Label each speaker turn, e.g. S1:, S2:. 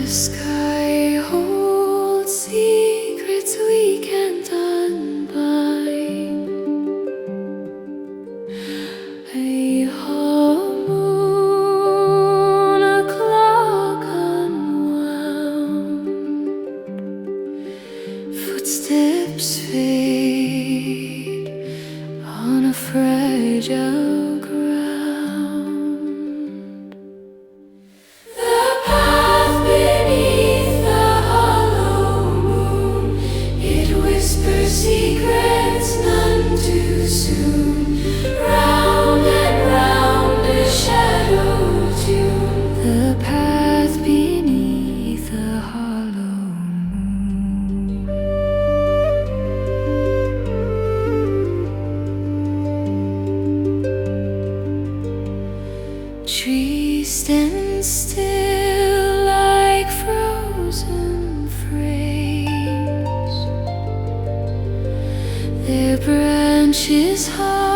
S1: sky holds secrets we can't unbind. A hollow moon, a clock unwound. Footsteps fade on a fragile ground. The path beneath the hollow moon, it whispers secrets none too soon. Round and round a shadow tune. The path beneath the hollow moon. Trees stand still like frozen frames, their branches high